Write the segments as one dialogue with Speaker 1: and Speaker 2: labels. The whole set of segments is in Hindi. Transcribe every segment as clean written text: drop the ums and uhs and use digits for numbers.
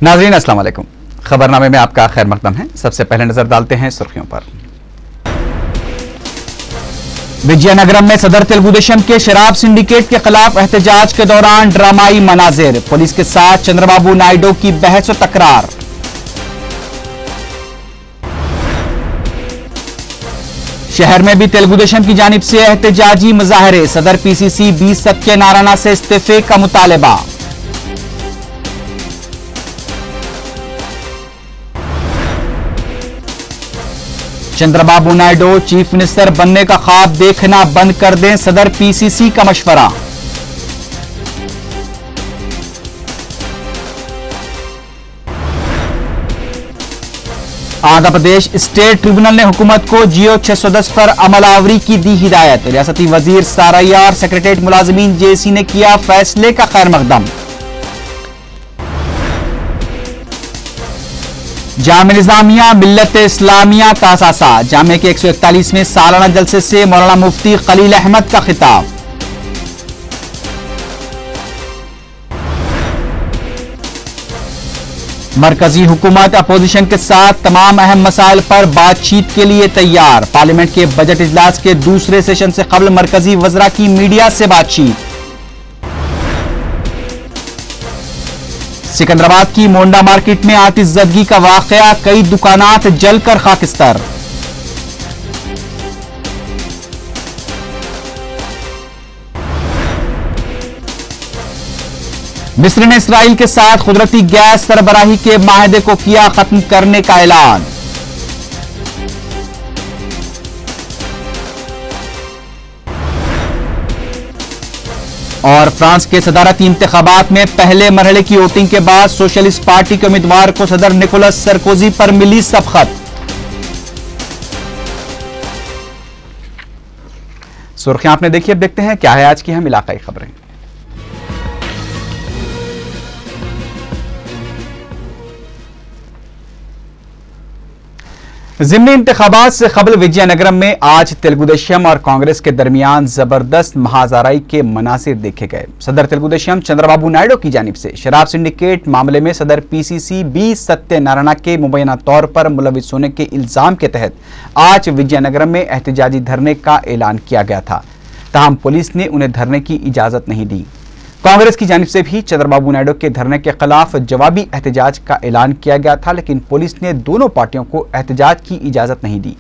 Speaker 1: नाज़रीन अस्सलाम वालेकुम। खबरनामे में आपका खैर मकदम है। सबसे पहले नजर डालते हैं सुर्खियों पर। विजयनगरम में सदर तेलुगुदेशम के शराब सिंडिकेट के खिलाफ एहतजाज के दौरान ड्रामाई मनाजिर, पुलिस के साथ चंद्रबाबू नायडू की बहस और तकरार। शहर में भी तेलुगुदेशम की जानिब से एहतजाजी मुजाहरे, सदर पीसीसी बी सत्यनारायण से इस्तीफे का मुतालबा। चंद्रबाबू नायडू चीफ मिनिस्टर बनने का ख्वाब देखना बंद कर दें, सदर पीसीसी का मशवरा। आंध्र प्रदेश स्टेट ट्रिब्यूनल ने हुकूमत को जियो 610 पर अमलावरी की दी हिदायत। रियासती वजीर साराया और सेक्रेटरीट मुलाजिमीन जेसी ने किया फैसले का खैर मकदम। जामिया निजामिया मिल्लत इस्लामिया का असासा, जामिया के 141वें सालाना जलसे से मौलाना मुफ्ती खलील अहमद का खिताब। मरकजी हुकूमत अपोजिशन के साथ तमाम अहम मसाइल पर बातचीत के लिए तैयार। पार्लियामेंट के बजट इजलास के दूसरे सेशन से कबल मरकजी वज़रा की मीडिया से बातचीत। सिकंदराबाद की मोंडा मार्केट में आतिशज़दगी का वाकया, कई दुकानात जलकर खाकिस्तार। मिस्र ने इसराइल के साथ कुदरती गैस सरबराही के माहदे को किया खत्म करने का ऐलान। और फ्रांस के सदारती इंतखाबात में पहले मरहले की वोटिंग के बाद सोशलिस्ट पार्टी के उम्मीदवार को सदर निकोलस सरकोजी पर मिली सबकत। सुर्खियां आपने देखी, अब देखते हैं क्या है आज की हम इलाकाई खबरें। ज़िमनी इंतखाबात से कबल विजयनगरम में आज तेलुगुदेशम और कांग्रेस के दरमियान जबरदस्त महाजराई के मनासिर देखे गए। सदर तेलुगुदेशम चंद्रबाबू नायडू की जानिब से शराब सिंडिकेट मामले में सदर पीसीसी बी सत्यनारायण के मुबैना तौर पर मुलविस होने के इल्जाम के तहत आज विजयनगरम में एहतजाजी धरने का ऐलान किया गया था। ताहम पुलिस ने उन्हें धरने की इजाजत नहीं दी। कांग्रेस की जानिब से भी चंद्रबाबू नायडू के धरने के खिलाफ जवाबी एहतजाज का ऐलान किया गया था, लेकिन पुलिस ने दोनों पार्टियों को एहतजाज की इजाजत नहीं दी।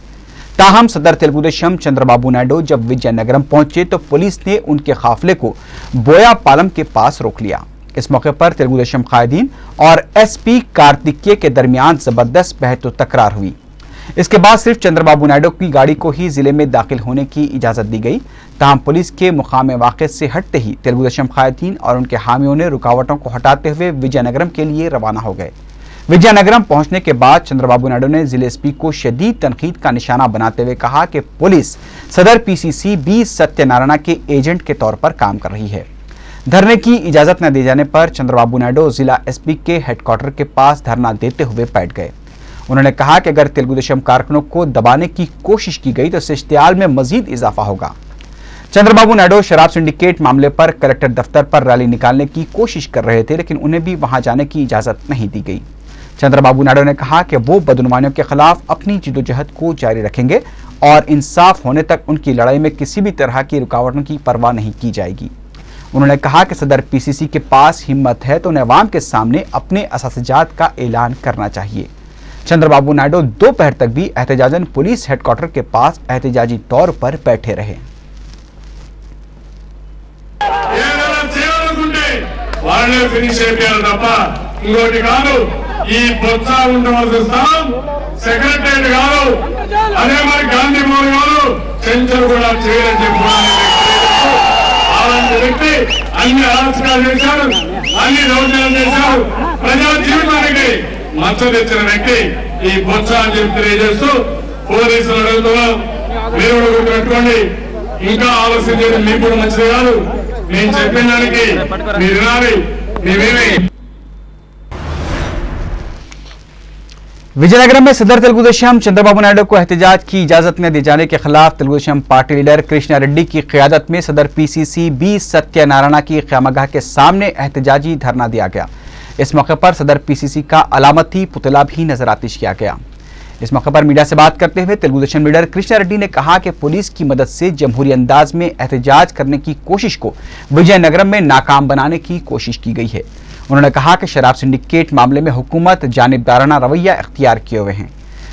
Speaker 1: ताहम सदर तेलुगुदेशम चंद्रबाबू नायडू जब विजयनगरम पहुंचे तो पुलिस ने उनके काफिले को बोयापालम के पास रोक लिया। इस मौके पर तेलुगुदेशम कायदीन और एसपी कार्तिकेय के दरमियान जबरदस्त बहस और तकरार हुई। इसके बाद सिर्फ चंद्रबाबू नायडू की गाड़ी को ही जिले में दाखिल होने की इजाजत दी गई। ताहम पुलिस के मुकाम वाक़े से हटते ही तेलुगुदेशम कायदीन और उनके हामियों ने रुकावटों को हटाते हुए विजयनगरम के लिए रवाना हो गए। विजयनगरम पहुंचने के बाद चंद्रबाबू नायडू ने जिले एसपी को शदीद तनकीद का निशाना बनाते हुए कहा कि पुलिस सदर पीसीसी बी सत्यनारायण के एजेंट के तौर पर काम कर रही है। धरने की इजाजत न दिए जाने पर चंद्रबाबू नायडू जिला एसपी के हेडक्वार्टर के पास धरना देते हुए बैठ गए। उन्होंने कहा कि अगर तेलुगुदेशम कारकुनों को दबाने की कोशिश की गई तो इससे इश्तियाल में मजीद इजाफा होगा। चंद्रबाबू नायडू शराब सिंडिकेट मामले पर कलेक्टर दफ्तर पर रैली निकालने की कोशिश कर रहे थे, लेकिन उन्हें भी वहां जाने की इजाजत नहीं दी गई। चंद्रबाबू नायडू ने कहा कि वो बदनुमानियों के खिलाफ अपनी जिदोजहद को जारी रखेंगे और इंसाफ होने तक उनकी लड़ाई में किसी भी तरह की रुकावटों की परवाह नहीं की जाएगी। उन्होंने कहा कि सदर पीसीसी के पास हिम्मत है तो उन्हें अवाम के सामने अपने असासजात का ऐलान करना चाहिए। चंद्रबाबू नायडू दोपहर तक भी एहतजाजन पुलिस हेडक्वार्टर के पास एहतजाजी तौर पर बैठे रहे।
Speaker 2: మచ్చ తెచ్చిన వ్యక్తి ఈ బొత్స అని చెప్పి తెలియజేస్తూ పోలీసులు అడుగుతున్నాం, మీరు కూడా గుర్తుపెట్టుకోండి. ఇంకా ఆలస్యం చేయడం మీకు కూడా మంచిది కాదు. నేను చెప్పిన దానికి మీరు వినాలి. మేమేమి
Speaker 1: विजयनगरम में सदर तेलुगुदेशम चंद्रबाबू नायडू को एहतजाज की इजाजत न दिए जाने के खिलाफ तेलुगुदेशम पार्टी लीडर कृष्णा रेड्डी की क़यादत में सदर पीसीसी बी सत्यनारायण की ख़यामगाह के सामने एहतजाजी धरना दिया गया। इस मौके पर सदर पीसीसी का अलामती पुतला भी नजरातिश किया गया। इस मौके पर मीडिया से बात करते हुए तेलुगुदेशम लीडर कृष्णा रेड्डी ने कहा कि पुलिस की मदद से जमहूरी अंदाज में एहतजाज करने की कोशिश को विजयनगरम में नाकाम बनाने की कोशिश की गई है। उन्होंने कहा कि शराब सिंडिकेट मामले में हुकूमत जानिबदाराना रवैया इख्तियार किए हुए हैं।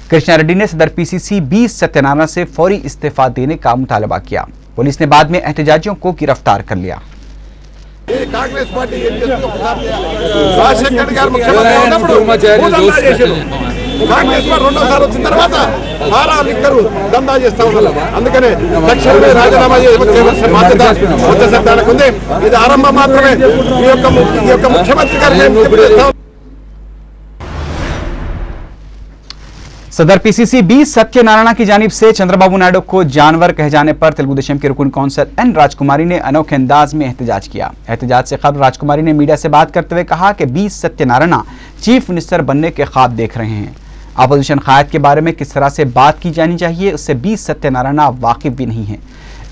Speaker 1: कृष्णा रेड्डी ने सदर पीसीसी बी सत्यनारायण से फौरी इस्तीफा देने का मुतालबा किया। पुलिस ने बाद में एहतजाजियों को गिरफ्तार कर लिया।
Speaker 3: कांग्रेस पार्टी రాజశేఖర్ గారు ముఖ్యమంత్రి ఉన్నప్పుడు కాంగ్రెస్ వారు రెండోసారి వచ్చిన తర్వాత ఆరాలు ఇద్దరు దందా చేస్తా ఉన్నారు. అందుకనే తక్షణమే రాజీనామా చేయవలసిన బాధ్యత కొత్త సర్కారుకు ఉంది. ఇది ఆరంభం మాత్రమే. ఈ యొక్క ముఖ్యమంత్రి గారు
Speaker 1: सदर पीसीसी बी सत्यनारायण की जानिब से चंद्रबाबू नायडू को जानवर कहे जाने पर तेलुगुदेशम की रुकन काउंसिल एन राजकुमारी ने अनोखे अंदाज में एहतजाज किया। एहतजाज से खबर राजकुमारी ने मीडिया से बात करते हुए कहा कि बी सत्यनारायण चीफ मिनिस्टर बनने के ख्वाब देख रहे हैं। अपोजिशन कायद के बारे में किस तरह से बात की जानी चाहिए उससे बी सत्यनारायण वाकिफ भी नहीं है।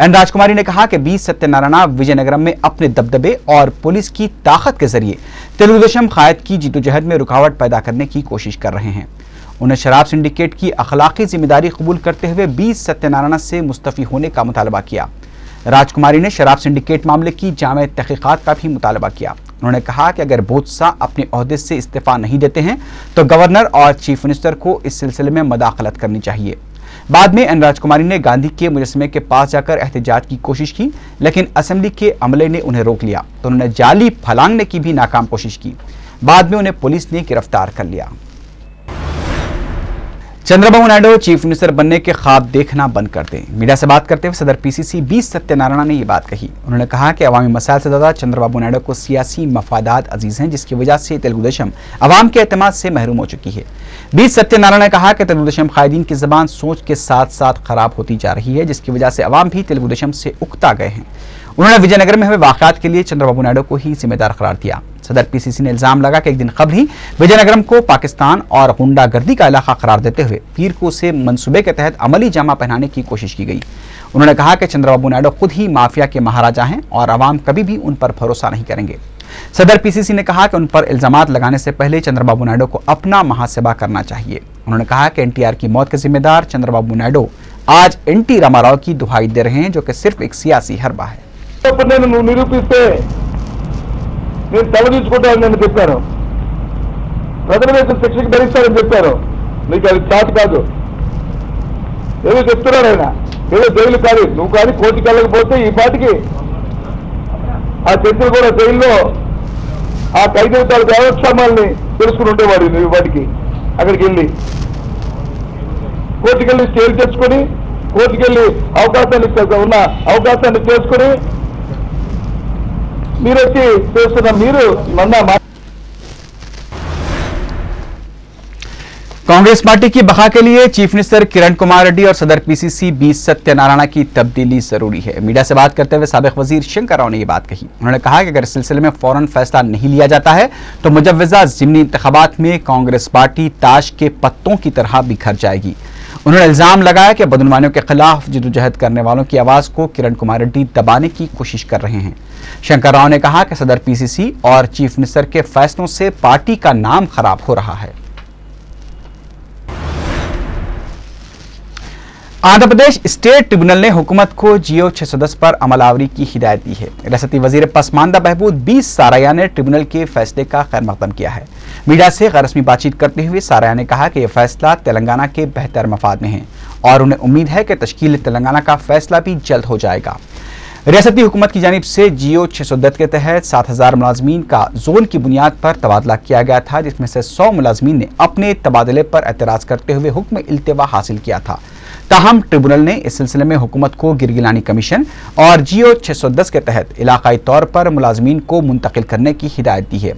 Speaker 1: एन राजकुमारी ने कहा कि बी सत्यनारायण विजयनगरम में अपने दबदबे और पुलिस की ताकत के जरिए तेलुगुदेशम कायद की जिद्दोजहद में रुकावट पैदा करने की कोशिश कर रहे हैं। उन्हें शराब सिंडिकेट की अखलाकी जिम्मेदारी कबूल करते हुए बी सत्यनारायण से मुस्तफी होने का मुतालबा किया। राजकुमारी ने शराब सिंडिकेट मामले की जामे तहकीकात का भी मुतालबा किया। उन्होंने कहा कि अगर बोत्सा अपने ओहदे से इस्तीफा नहीं देते हैं तो गवर्नर और चीफ मिनिस्टर को इस सिलसिले में मदाखलत करनी चाहिए। बाद में एन राजकुमारी ने गांधी के मुजस्समे के पास जाकर एहतजाज की कोशिश की, लेकिन असेंबली के अमले ने उन्हें रोक लिया तो उन्होंने जाली फलांगने की भी नाकाम कोशिश की। बाद में उन्हें पुलिस ने गिरफ्तार कर लिया। चंद्रबाबू नायडू चीफ मिनिस्टर बनने के ख्वाब देखना बंद कर दें। मीडिया से बात करते हुए सदर पीसीसी बी सत्यनारायण ने यह बात कही। उन्होंने कहा कि अवामी मसाइल से ज्यादा चंद्रबाबू नायडू को सियासी मफादात अजीज हैं, जिसकी वजह से तेलुगुदेशम अवाम के एतमाद से महरूम हो चुकी है। बी सत्यनारायण ने कहा कि तेलुगुदेशम कायदीन की जबान सोच के साथ साथ खराब होती जा रही है, जिसकी वजह से अवाम भी तेलुगुदेशम से उकता गए हैं। उन्होंने विजयनगर में हुए वाकयात के लिए चंद्रबाबू नायडू को ही जिम्मेदार करार दिया। सदर पीसीसी ने इल्जाम लगा कि एक दिन कबल ही विजयनगरम को पाकिस्तान और गुंडागर्दी का इलाका करार देते हुए पीर को उसे मंसूबे के तहत अमली जामा पहनाने की कोशिश की गई। उन्होंने कहा कि चंद्रबाबू नायडू खुद ही माफिया के महाराजा हैं और अवाम कभी भी उन पर भरोसा नहीं करेंगे। सदर पीसीसी ने कहा कि उन पर इल्जामात लगाने से पहले चंद्रबाबू नायडू को अपना मुहासिबा करना चाहिए। उन्होंने कहा कि एनटीआर की मौत के जिम्मेदार चंद्रबाबू नायडू आज एनटी रामाराव की दुहाई दे रहे हैं, जो कि सिर्फ एक सियासी हरबा है।
Speaker 4: నేను నిరూపిస్తే నేను తలదించుకుంటానని చెప్పాను. ప్రజల మీద శిక్షకు భరిస్తారని చెప్పారు. నీకు అది చాటు కాదు. ఏదో చెప్తున్నాడు ఆయన. ఏదో జైలు కాదు. నువ్వు కానీ కోర్టుకి వెళ్ళకపోతే ఈ పాటికి ఆ చంద్రుడు కూడా జైల్లో ఆ ఖైదీ తాలూకు యోగక్షేమాలని తెలుసుకుని ఉండేవాడు. నువ్వు ఈ పాటికి అక్కడికి వెళ్ళి కోర్టుకి వెళ్ళి స్టేలు తెచ్చుకొని కోర్టుకి వెళ్ళి ఉన్న అవకాశాన్ని చేసుకుని మీరు వచ్చి చేస్తున్న మీరు
Speaker 1: कांग्रेस पार्टी की बका के लिए चीफ मिनिस्टर किरण कुमार रेड्डी और सदर पीसीसी बी सत्यनारायण की तब्दीली जरूरी है। मीडिया से बात करते हुए साबिक वजीर शंकर राव ने यह बात कही। उन्होंने कहा कि अगर इस सिलसिले में फौरन फैसला नहीं लिया जाता है तो मुजव्वजा ज़िमनी इंतखाबात में कांग्रेस पार्टी ताश के पत्तों की तरह बिखर जाएगी। उन्होंने इल्जाम लगाया कि बदनवानियों के खिलाफ जिद्दोजहद करने वालों की आवाज को किरण कुमार रेड्डी दबाने की कोशिश कर रहे हैं। शंकर राव ने कहा कि सदर पीसीसी और चीफ मिनिस्टर के फैसलों से पार्टी का नाम खराब हो रहा है। आंध्र प्रदेश स्टेट ट्रिब्यूनल ने हुकूमत को जियो 610 पर अमलावरी की हिदायत दी है। रियासती वजीर पसमानदा बहबूद बी साराया ने ट्रिब्यूनल के फैसले का खैर मकदम किया है। मीडिया से गैर रस्मी बातचीत करते हुए साराया ने कहा कि यह फैसला तेलंगाना के बेहतर मफाद में है और उन्हें उम्मीद है कि तश्कील तेलंगाना का फैसला भी जल्द हो जाएगा। रियासती हुकूमत की जानिब से जियो 610 के तहत 7000 मुलाजमीन का जोन की बुनियाद पर तबादला किया गया था, जिसमें से 100 मुलाजमीन ने अपने तबादले पर एतराज़ करते हुए हुक्म इल्तिवा हासिल किया था। ताहम ट्रिब्यूनल ने इस सिलसिले में हुकूमत को गिरगिलानी कमीशन और जियो 610 के तहत इलाकाई तौर पर मुलाजमीन को मुंतकिल करने की हिदायत दी है।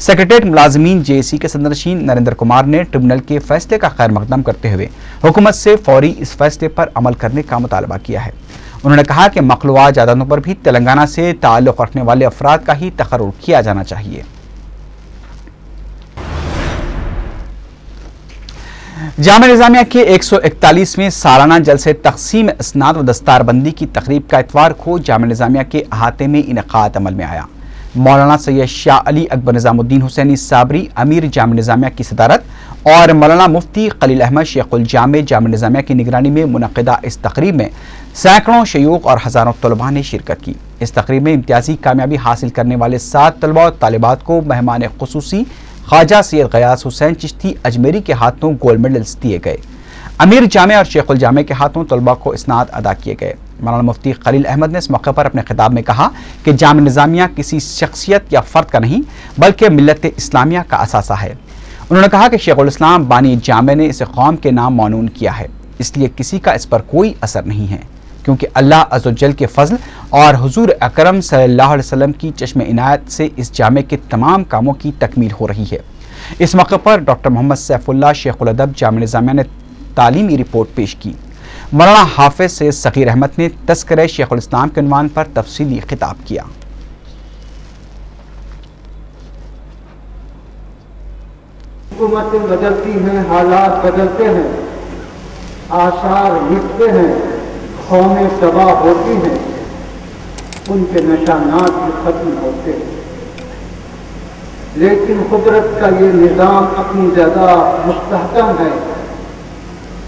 Speaker 1: सेक्रेटरीट मुलाजमीन जेएसी के सदरशीन नरेंद्र कुमार ने ट्रिब्यूनल के फैसले का खैर मकदम करते हुए हुकूमत से फौरी इस फैसले पर अमल करने का मुतालबा किया है। उन्होंने कहा कि मखलूआ जायदादों पर भी तेलंगाना से ताल्लुक़ रखने वाले अफराद का ही तकर्रुर किया जाना चाहिए। जामिया निज़ामिया के 141वें सालाना जलसे तक़सीम इसनाद व दस्तारबंदी की तकरीब का इतवार को जामिया निज़ामिया के अहाते में इनेकाद अमल में आया। मौलाना सैयद शाह अली अकबर निजामुद्दीन हुसैनी साबरी अमीर जाम निजामिया की सदारत और मौलाना मुफ्ती खलील अहमद शेखुल जामे जाम निजामिया की निगरानी में मुनक़िदा इस तकरीब में सैकड़ों शयूख और हज़ारों तलबा ने शिरकत की। इस तकरीब में इम्तियाजी कामयाबी हासिल करने वाले 7 तलबा और तालिबात को मेहमान खुसूसी ख्वाजा सैयद गयास हुसैन चिश्ती अजमेरी के हाथों गोल्ड मेडल्स दिए गए। अमीर जामे और शेखुल जामे के हाथों तलबा को इस्नाद अदा किए गए। मौलाना मुफ्ती खलील अहमद ने इस मौके पर अपने खिताब में कहा कि जाम निजामिया किसी शख्सियत या फ़र्द का नहीं बल्कि मिल्लत इस्लामिया का असासा है। उन्होंने कहा कि शेखुल इस्लाम बानी जामे ने इसे कौम के नाम मौनून किया है, इसलिए किसी का इस पर कोई असर नहीं है, क्योंकि अल्लाह अज़्ज़वजल के फजल और हुजूर अकरम सल्लल्लाहु अलैहि वसल्लम की चश्मे इनायत से इस जामे के तमाम कामों की तकमील हो रही है। इस मौके पर डॉक्टर मोहम्मद सैफुल्लाह शेखुल अदब जाम निजामिया ने तालीमी रिपोर्ट पेश की। मौलाना हाफिज सैयद सगीर अहमद ने तस्करे शेखुल इस्लाम के उन्वान पर तफसीली खिताब किया।
Speaker 5: हुकूमतें बदलती हैं, हालात बदलते हैं, आसार मिटते हैं, कौमें तबाह होती हैं, उनके निशानात भी खत्म होते हैं, लेकिन कुदरत का ये निज़ाम अपनी जगह मुस्तहकम है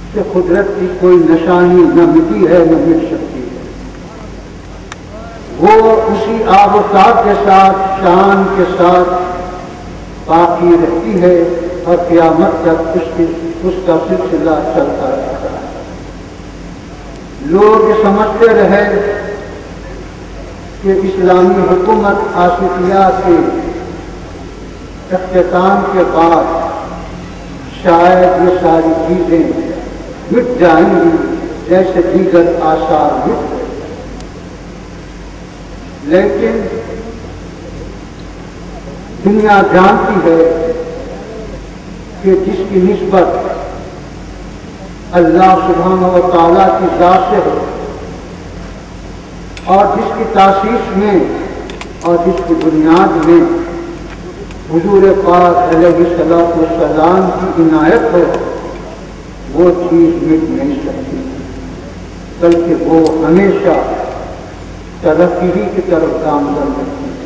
Speaker 5: कि कुदरत की कोई निशानी न मिटी है न मिट सकती है। वो उसी आबोताब के साथ, शान के साथ बाकी रहती है और क़यामत तक उसका सिलसिला चलता रहता है। लोग समझते रहे कि इस्लामी हुकूमत आसिफिया के इख्तिताम के बाद शायद ये सारी चीज़ें मिट जाएंगी जैसे दीगर आसार मिट गए, लेकिन दुनिया जानती है कि जिसकी निस्बत अल्लाह सुब्हानहू व तआला की ज़ात से हो और जिसकी तासीस में और जिसकी बुनियाद में हुजूर पाक अलैहिस्सलातु वस्सलाम की इनायत हो, वो चीज़ मिट नहीं सकती, बल्कि वो हमेशा तरक्की ही की तरफ गामज़न रहती है।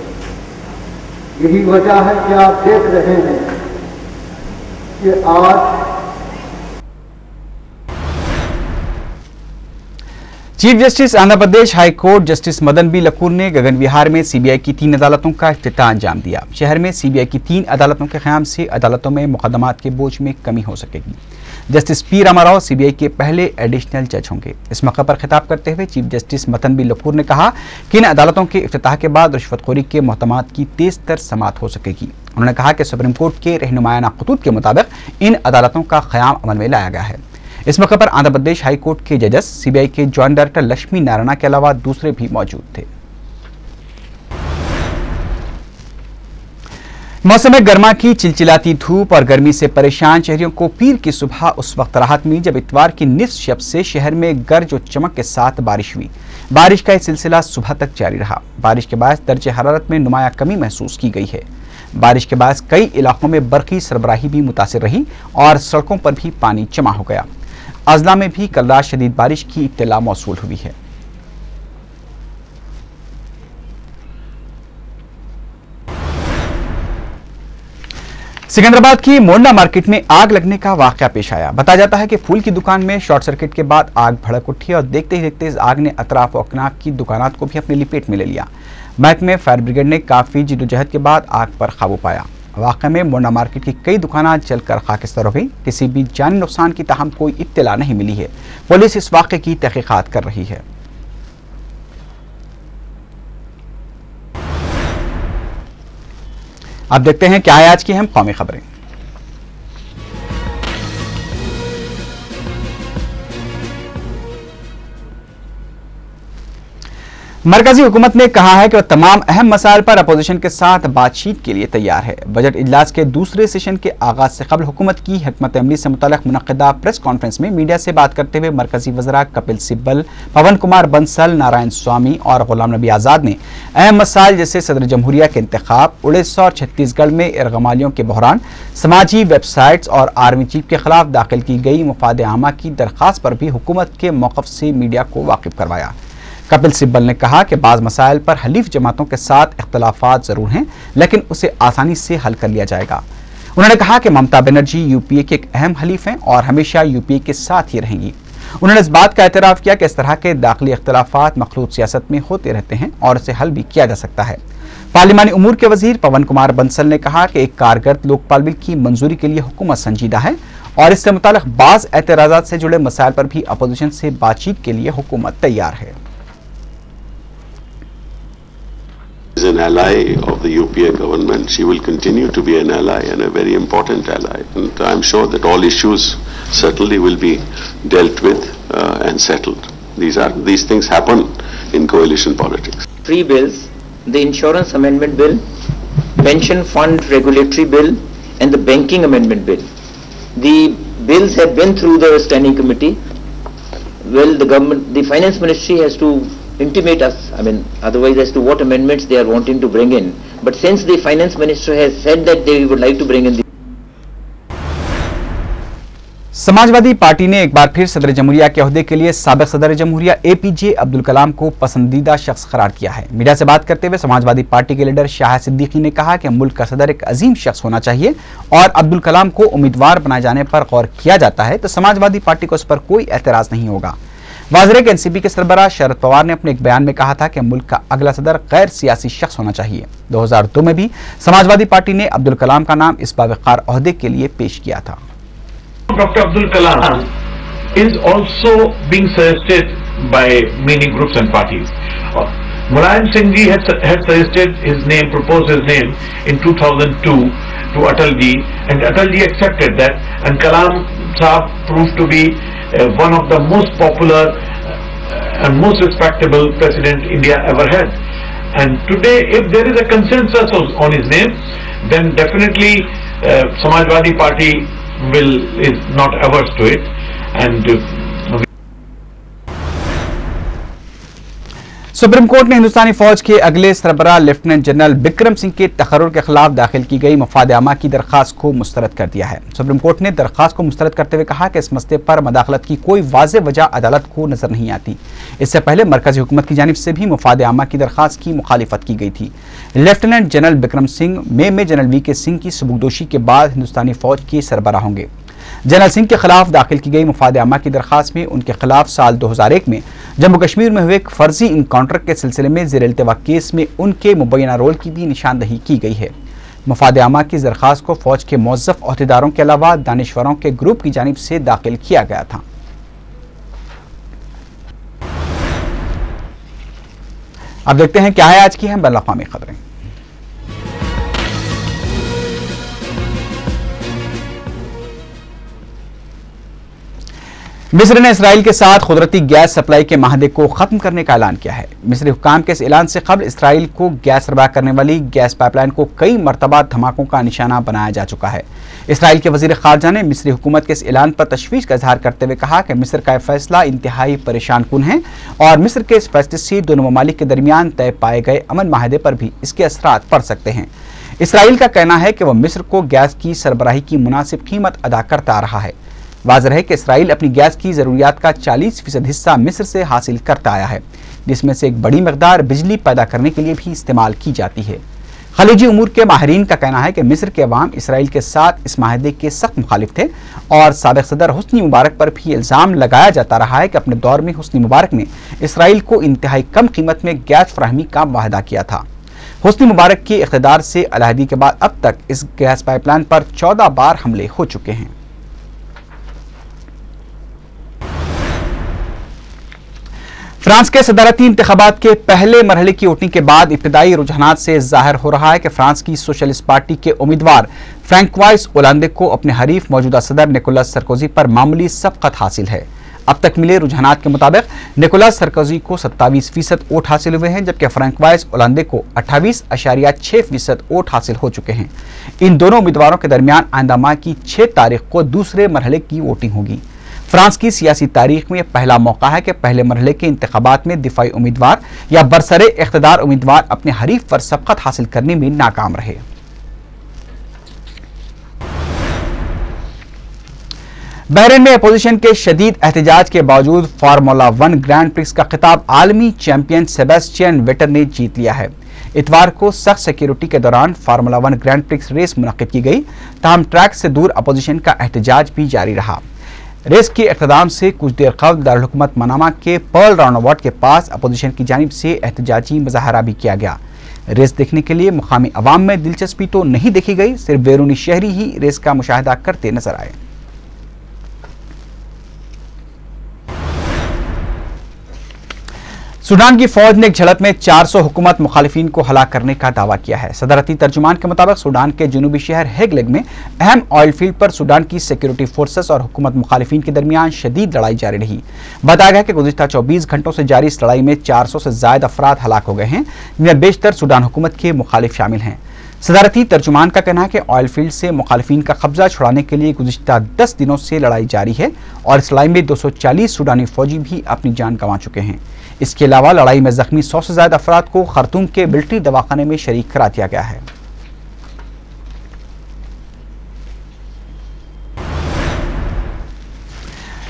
Speaker 5: यही वजह है कि आप देख रहे हैं कि आज
Speaker 1: chief justice Andhra Pradesh high court justice Madan B Lokur ने गगन विहार में सीबीआई की 3 अदालतों का इफ्तिताह अंजाम दिया। शहर में सीबीआई की 3 अदालतों के क़याम से अदालतों में मुकदमात के बोझ में कमी हो सकेगी। जस्टिस पी रामाराव सीबीआई के पहले एडिशनल जज होंगे। इस मौके पर खिताब करते हुए chief justice Madan B Lokur ने कहा कि इन अदालतों के इफ्तिताह के बाद रिश्वतखोरी के मुहतमात की तेज तर समाअत हो सकेगी। उन्होंने कहा कि सुप्रीम कोर्ट के रहनुमायाना खतूत के मुताबिक इन अदालतों का क़याम अमल में लाया गया है। इस मौके पर आंध्र प्रदेश हाई कोर्ट के जजेस, सीबीआई के जॉइंट डायरेक्टर लक्ष्मी नारायण के अलावा दूसरे भी मौजूद थे। मौसम गर्मा की चिलचिलाती धूप और गर्मी से परेशान शहरियों को पीर की सुबह उस वक्त राहत मिली जब इतवार की निस्फ शब से शहर में गरज और चमक के साथ बारिश हुई। बारिश का यह सिलसिला सुबह तक जारी रहा। बारिश के बाद दर्जे हरारत में नुमाया कमी महसूस की गई है। बारिश के बाद कई इलाकों में बरकी सरबराही भी मुतासिर रही और सड़कों पर भी पानी जमा हो गया। अजला में भी कल रात शदीद बारिश की इत्तला मौसूल हुई है। सिकंदराबाद की मोंडा मार्केट में आग लगने का वाकया पेश आया। बताया जाता है कि फूल की दुकान में शॉर्ट सर्किट के बाद आग भड़क उठी और देखते ही देखते इस आग ने अतराफ और अकनाफ की दुकानात को भी अपनी लपेट में ले लिया। महकमे फायर ब्रिगेड ने काफी जिद्दोजहद के बाद आग पर काबू पाया। वाकये में मोंडा मार्केट की कई दुकानें जलकर खाकिस्तान हो गई। किसी भी जानी नुकसान की ताहम कोई इत्तला नहीं मिली है। पुलिस इस वाकये की तहकीकात कर रही है। अब देखते हैं क्या है आज की अहम कौमी खबरें। मरकजी हुकूमत ने कहा है कि वह तमाम अहम मसाइल पर अपोजिशन के साथ बातचीत के लिए तैयार है। बजट इजलास के दूसरे सेशन के आगाज से कबल हुकूमत की हिकमत अमली से मुताल्लिक़ मुनक़्क़िदा प्रेस कॉन्फ्रेंस में मीडिया से बात करते हुए मरकजी वज़रा कपिल सिब्बल, पवन कुमार बंसल, नारायण स्वामी और गुलाम नबी आज़ाद ने अहम मसाइल जैसे सदर जमहूरिया के इंतखाब, उड़ीसा और छत्तीसगढ़ में इरगमालियों के बहरान, समाजी वेबसाइट्स और आर्मी चीफ के खिलाफ दाखिल की गई मुफाद आमा की दरख्वास्त पर भी हुकूमत के मौक़िफ़ से मीडिया को वाकिफ करवाया। कपिल सिब्बल ने कहा कि बाज़ मसाइल पर हलीफ जमातों के साथ इख्तलाफात जरूर हैं, लेकिन उसे आसानी से हल कर लिया जाएगा। उन्होंने कहा कि ममता बनर्जी यूपीए के एक अहम हलीफ हैं और हमेशा यूपीए के साथ ही रहेंगी। उन्होंने इस बात का एतराफ़ किया कि इस तरह के दाखिली इख्तलाफात मखलूत सियासत में होते रहते हैं और इसे हल भी किया जा सकता है। पार्लिमानी उमूर के वजीर पवन कुमार बंसल ने कहा कि एक कारगर लोकपाल बिल की मंजूरी के लिए हुकूमत संजीदा है और इससे मुताल्लिक़ बाज़ एतराज़ात से जुड़े मसाइल पर भी अपोजिशन से बातचीत के लिए हुकूमत तैयार है।
Speaker 6: Is an ally of the UPA government. She will continue to be an ally and a very important ally. And I'm sure that all issues certainly will be dealt with and settled. These things happen in coalition politics.
Speaker 7: Three bills: the Insurance Amendment Bill, Pension Fund Regulatory Bill, and the Banking Amendment Bill. The bills have been through the Standing Committee. Well, the Finance Ministry has to intimate us, otherwise as to what amendments they are wanting to bring in. But since the Finance Minister has said that they would like to bring in the
Speaker 1: Samajwadi party ने एक बार फिर सदर जमहूरिया के ओहदे के लिए साबिक सदर जमहूरिया एपीजे अब्दुल कलाम को पसंदीदा शख्स करार किया है। मीडिया से बात करते हुए समाजवादी पार्टी के लीडर शाह सिद्दीकी ने कहा कि मुल्क का सदर एक अजीम शख्स होना चाहिए और अब्दुल कलाम को उम्मीदवार बनाए जाने पर गौर किया जाता है तो समाजवादी पार्टी को इस पर कोई एतराज नहीं होगा। वाज़ेह के एनसीपी के सरबराह शरद पवार ने अपने एक बयान में कहा था कि मुल्क का अगला सदर गैर सियासी शख्स होना चाहिए। 2002 में भी समाजवादी पार्टी ने अब्दुल कलाम का नाम इस बावकार ओहदे के लिए पेश किया था।
Speaker 8: Dr. Abdul Kalam is also being suggested by many groups and parties. Mulayam Singh ji had suggested his name, proposed his name in 2002 to Atalji, and Atalji accepted that, and Kalam Sahab proved to be one of the most popular and most respectable president India ever had. And today, if there is a consensus on his name, then definitely Samajwadi Party is not averse to it. And
Speaker 1: supreme court ने हिंदुस्तानी फौज के अगले सरबराह लेफ्टिनेंट जनरल बिक्रम सिंह के तकर्रुर के खिलाफ दाखिल की गई मफाद आमा की दरखास्त को मुस्तरद कर दिया है। सुप्रीम कोर्ट ने दरखास्त को मुस्तरद करते हुए कहा कि इस मसले पर मदाखलत की कोई वाज़ेह वजह अदालत को नजर नहीं आती। इससे पहले मरकजी हुकूमत की जानिब से भी मफाद आमा की दरखास्त की मुखालिफत की गई थी। लेफ्टिनेंट जनरल बिक्रम सिंह मई में जनरल वी के सिंह की सबूकदोशी के बाद हिंदुस्तानी फौज के सरबराह होंगे। जनरल सिंह के खिलाफ दाखिल की गई मफाद आमा की दरखास्त में उनके खिलाफ साल 2001 में जम्मू कश्मीर में हुए एक फर्जी इनकाउंटर के सिलसिले में ज़ेर इल्तिवा केस में उनके मुबैना रोल की भी निशानदही की गई है। मफाद आमा की दरखास्त को फौज के मुअज़्ज़फ़ ओहदेदारों के अलावा दानिश्वरों के ग्रुप की जानिब से दाखिल किया गया था। अब देखते हैं क्या है आज की अहम बैनुल-अक़वामी खबरें। मिस्र ने इसराइल के साथ कुदरती गैस सप्लाई के माहदे को खत्म करने का ऐलान किया है। मिस्री हुक्काम के इस ऐलान से कबल इसराइल को गैस सरबराह करने वाली गैस पाइपलाइन को कई मरतबा धमाकों का निशाना बनाया जा चुका है। इसराइल के वजीर खारजा ने मिस्री हुकूमत के इस ऐलान पर तशवीश का इजहार करते हुए कहा कि मिस्र का यह फैसला इंतहाई परेशान कुन है और मिस्र के इस फैसले से दोनों ममालिक के दरमियान तय पाए गए अमन माहदे पर भी इसके असरात पड़ सकते हैं। इसराइल का कहना है कि वह मिस्र को गैस की सरबराही की मुनासिब कीमत अदा करता आ रहा है। वाज़ेह है कि इसराइल अपनी गैस की ज़रूरियात का 40% हिस्सा मिस्र से हासिल करता आया है, जिसमें से एक बड़ी मकदार बिजली पैदा करने के लिए भी इस्तेमाल की जाती है। खलीजी उमूर के माहिरीन का कहना है कि मिस्र के अवाम इसराइल के साथ इस माहदे के सख्त मुखालिफ थे और साबिक़ सदर हुस्नी मुबारक पर भी इल्ज़ाम लगाया जाता रहा है कि अपने दौर में हुस्नी मुबारक ने इसराइल को इंतहाई कम कीमत में गैस फराहमी का वादा किया था। हुस्नी मुबारक के इक़्तिदार से अलहदी के बाद अब तक इस गैस पाइपलाइन पर 14 बार हमले हो चुके हैं। फ्रांस के सदारती इंतखाबात के पहले मरहले की वोटिंग के बाद इब्तिदाई रुझानात से जाहिर हो रहा है कि फ्रांस की सोशलिस्ट पार्टी के उम्मीदवार फ्रैंकवाइस ओलांदे को अपने हरीफ मौजूदा सदर निकोलस सरकोजी पर मामूली सबकत हासिल है। अब तक मिले रुझानात के मुताबिक निकोलस सरकोजी को 27% वोट हासिल हुए हैं, जबकि फ्रैंकवाइस ओलांदे को 28.6% वोट हासिल हो चुके हैं। इन दोनों उम्मीदवारों के दरमियान आइंदा माह की 6 तारीख को दूसरे मरहले की वोटिंग होगी। फ्रांस की सियासी तारीख में यह पहला मौका है कि पहले मरहले के इंतखाबात में दिफाई उम्मीदवार या बरसरे इख्तिदार उम्मीदवार अपने हरीफ पर सबकत हासिल करने में नाकाम रहे। बहरीन में अपोजिशन के शदीद एहतजाज के बावजूद फार्मूला 1 ग्रैंड प्रिक्स का खिताब आलमी चैंपियन सेबेस्टियन वेटर ने जीत लिया है। इतवार को सख्त सिक्योरिटी के दौरान फार्मूला 1 ग्रैंड प्रिक्स रेस मुनक्किद की गई, ताहम ट्रैक से दूर अपोजिशन का एहतजाज भी जारी रहा। रेस के इख्तिताम से कुछ देर कबल दारुल हुकूमत मनामा के पर्ल राउंडाबॉट के पास अपोजिशन की जानिब से एहतजाजी मुजाहरा भी किया गया। रेस देखने के लिए मुकामी अवाम में दिलचस्पी तो नहीं देखी गई, सिर्फ बैरूनी शहरी ही रेस का मुशाहिदा करते नजर आए। सूडान की फौज ने एक झड़प में 400 हुकूमत मुखालिफिन को हलाक करने का दावा किया है। सदरती तर्जुमान के मुताबिक सूडान के जुनूबी शहर हेगलेग में अहम ऑयल फील्ड पर सूडान की सिक्योरिटी फोर्सेस और हुकूमत मुखालिफिन के दरमियान शदीद लड़ाई जारी रही। बताया गया कि गुज़िश्ता 24 घंटों से जारी इस लड़ाई में 400 से ज्यादा अफराद हलाक हो गए हैं, जिनमें बेशतर सूडान हुकूमत के मुखालिफ शामिल हैं। सदारती तर्जुमान का कहना है कि ऑयल फील्ड से मुखालिफिन का कब्जा छुड़ाने के लिए गुज़िश्ता 10 दिनों से लड़ाई जारी है और इस लड़ाई में 240 सूडानी फौजी भी अपनी जान गंवा चुके हैं। इसके अलावा लड़ाई में जख्मी 100 से ज्यादा अफराद को खर्तूम के मिलिट्री दवाखाने में शरीक करा दिया गया है।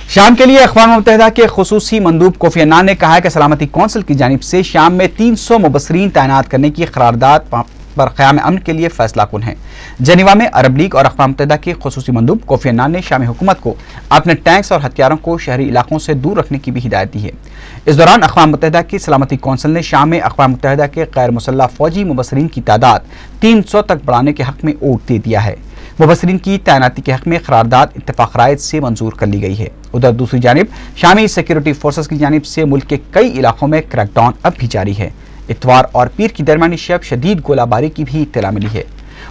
Speaker 1: शाम के लिए अक़वाम मुत्तहिदा के खुसूसी मंदूब कोफी अन्नान ने कहा है कि सलामती कौंसिल की जानिब से शाम में 300 मुबस्सरीन तैनात करने की करारदाद पर क़याम अमन के लिए फैसला कुन है। जनीवा में अरब लीग और अक़वाम मुत्तहिदा के खुसूसी मंदूब कोफी अन्नान ने शामी हुकूमत को अपने टैंक्स और हथियारों को शहरी इलाकों से दूर रखने की भी हिदायत दी है। इस दौरान अक़वाम मुत्तहिदा की सलामती कौंसिल ने शाम में अक़वाम मुत्तहिदा के गैर मुसल्लह फौजी मुबस्सरीन की तादाद 300 तक बढ़ाने के हक में वोट दे दिया है। मुबस्सरीन की तैनाती के हक में करारदाद इत्तेफाक रायत से मंजूर कर ली गई है। उधर दूसरी जानिब शामी सिक्योरिटी फोर्सेस की जानिब से मुल्क के कई इलाकों में क्रैकडाउन अब भी जारी है। इतवार और पीर की दरमियानी शब शदीद गोलाबारी की भी इत्तला मिली है।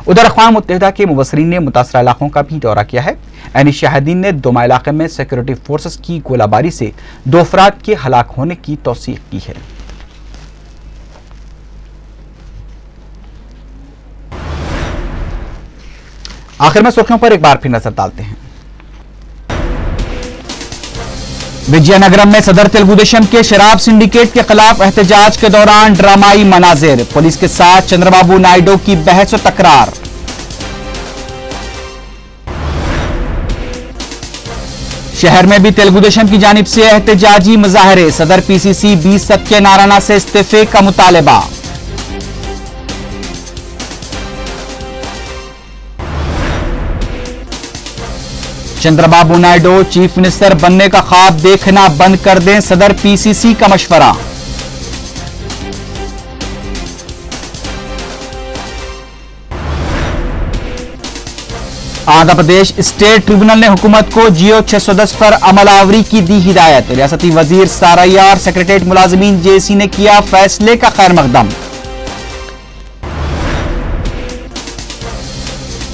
Speaker 1: उधर अक़वाम मुत्तहिदा के मुबस्सरीन ने मुतासरा इलाकों का भी दौरा किया है। ऐनी शाहिदीन ने दोमा इलाके में सिक्योरिटी फोर्सेस की गोलाबारी से 2 अफराद के हलाक होने की तौसीक की है। आखिर में सुर्खियों पर एक बार फिर नजर डालते हैं। विजयनगरम में सदर तेलुगुदेशम के शराब सिंडिकेट के खिलाफ एहतजाज के दौरान ड्रामाई मनाजिर, पुलिस के साथ चंद्रबाबू नायडू की बहस और तकरार। शहर में भी तेलुगुदेशम की जानिब से एहतजाजी मुजाहरे, सदर पीसीसी 20 सत्य नारायण से इस्तीफे का मुतालबा। चंद्रबाबू नायडू चीफ मिनिस्टर बनने का ख्वाब देखना बंद कर दें, सदर पीसीसी का मशवरा। आंध्र प्रदेश स्टेट ट्रिब्यूनल ने हुकूमत को जियो 610 पर अमलावरी की दी हिदायत। रियासती वजीर साराया और सेक्रेटरीट मुलाजिमीन जेसी ने किया फैसले का खैर मकदम।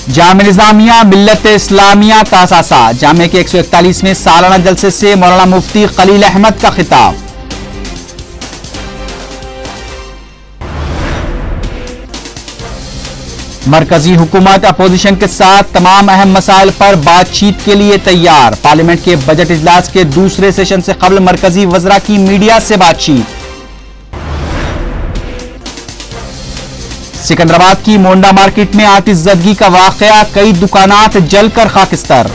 Speaker 1: जामिया निजामिया मिल्लत इस्लामिया तासासा, जामे के 141वें सालाना जलसे से मौलाना मुफ्ती खलील अहमद का खिताब। मरकजी हुकूमत अपोजिशन के साथ तमाम अहम मसाइल पर बातचीत के लिए तैयार। पार्लियामेंट के बजट इजलास के दूसरे सेशन से कबल मरकजी वज़रा की मीडिया से बातचीत। सिकंदराबाद की मोंडा मार्केट में आतिशज़दगी का वाकया, कई दुकानात जलकर खाकिस्तर।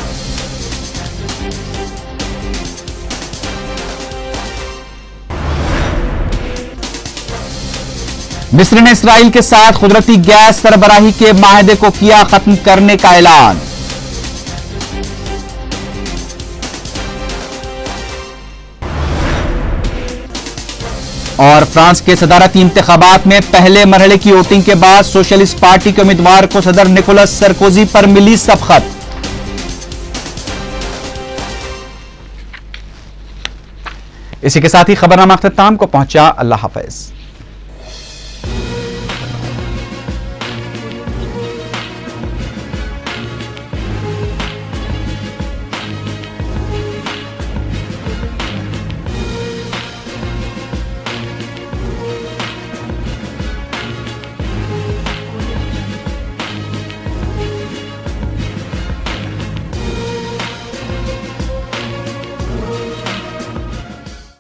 Speaker 1: मिस्र ने इसराइल के साथ कुदरती गैस सरबराही के माहदे को किया खत्म करने का ऐलान। और फ्रांस के सदारती इंतखाबात में पहले मरहले की वोटिंग के बाद सोशलिस्ट पार्टी के उम्मीदवार को सदर निकोलस सरकोजी पर मिली सबकत। इसी के साथ ही खबरनामा अख्ताम को पहुंचा। अल्लाह हाफिज।